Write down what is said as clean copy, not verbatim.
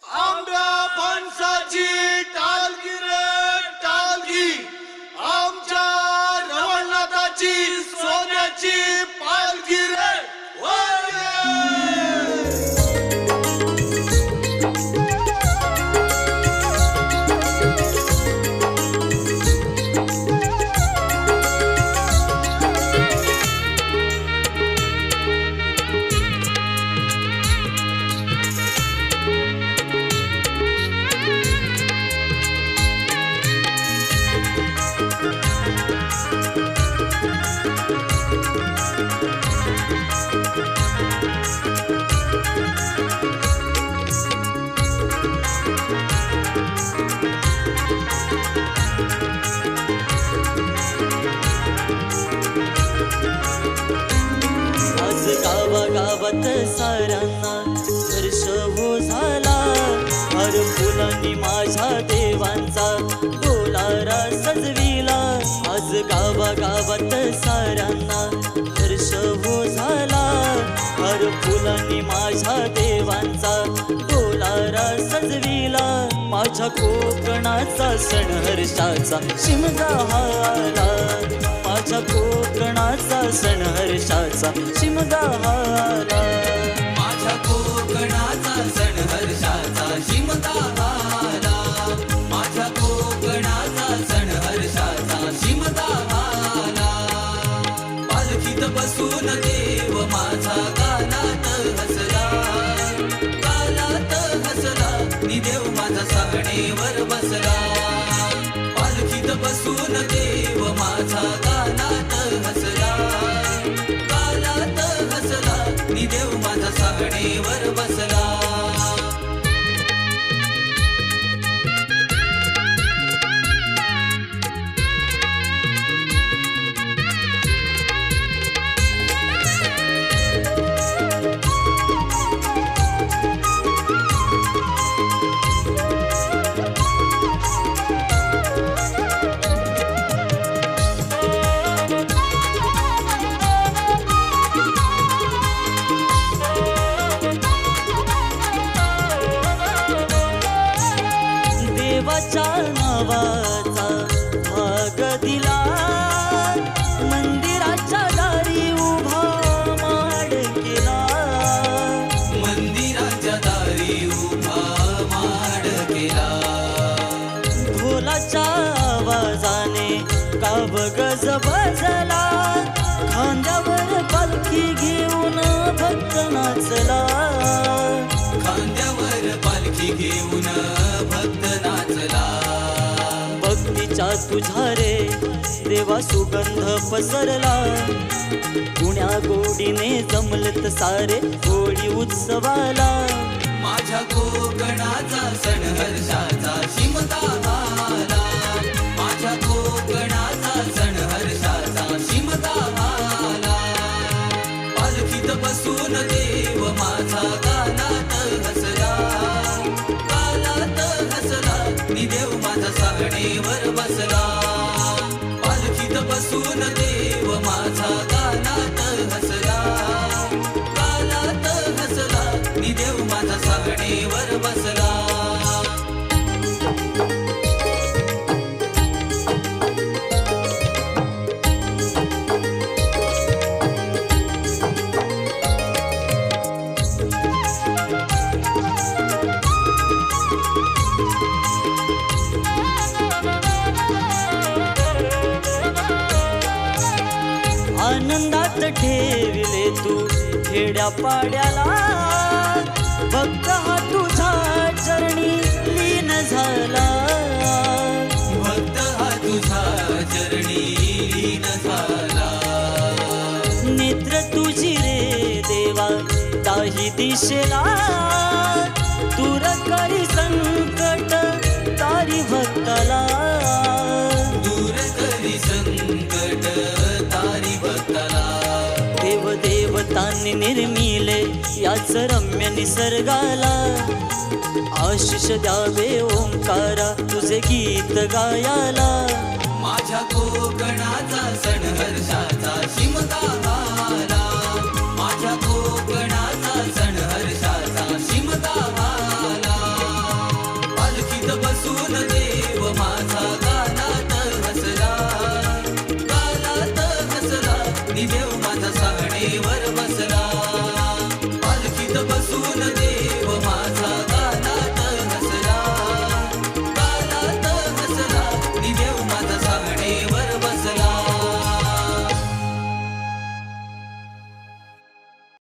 आंब्या फणसाची टालगी रे टालगी, आमच्या रवळनाथाची सोन्याची पालगी रे. गावात साऱ्यांना हर्ष हो झाला, हर फुलांनी माझ्या देवांचा डोलारा सजविला. आज गावात साऱ्यांना हर्ष हो झाला, हर फुलांनी माझ्या देवांचा डोलारा सजविला. माझ्या कोकणाचा सण हर्षाचा शिमगा आला, माझ्या कोकणाचा सण हर्षाचा शिमगा आला. माझ्या कोकणाचा सण हर्षाचा शिमगा आला, माझ्या कोकणाचा सण हर्षाचा शिमगा आला. पालखीत बसून देव माझा गालात हसला, गालात हसला, नि देव माझा सांगणेवर बसला. पालखीत बसून देव माझा गालात हसला, गालात हसला, नि देव माझा सांगणेवर बसला. देवाच्या नावाचा भाग दिला, मंदिराच्या दारी उभा माड केला. मंदिराच्या दारी उभा माड केला. ढोलाच्या आवाजाने काव गज बजला, खांद्यावर पालखी घेऊन भक्त नाचला. खांद्यावर पालखी घेऊन भक्त नाचला. भक्तीच्या तुझ्या रे देवा सुगंध पसरला, पुण्या गोडीने जमलत सारे होळी उत्सवाला. माझ्या कोकणाचा सण हर्षाचा शिमगा आला, माझ्या कोकणाचा सण हर्षाचा शिमगा आला. पालखीत बसून देव माझा गालात हसला, गालात हसला, नि देव माझा सांगणेवर बसला. पालखीत बसून देव माझा गालात हसला, गालात हसला, नि देव माझा सांगणेवर बसला. आनंदात ठेविले तू खेड्या पाड्याला, भक्त हा तुझ्या चरणी लीन झाला. भक्त हा तुझ्या चरणी लीन झाला. नेत्र तुझी रे देवा ताही दिशेला, दूर करी संकट तारी भक्ताला. दूर करी संकट तारी भक्ताला. देव देवतांनी निर्मिले याच रम्य निसर्गाला, आशिष द्यावे ओंकारा तुझे गीत गायाला. माझ्या कोकणाचा सण हर्षाचा शिमगा आला,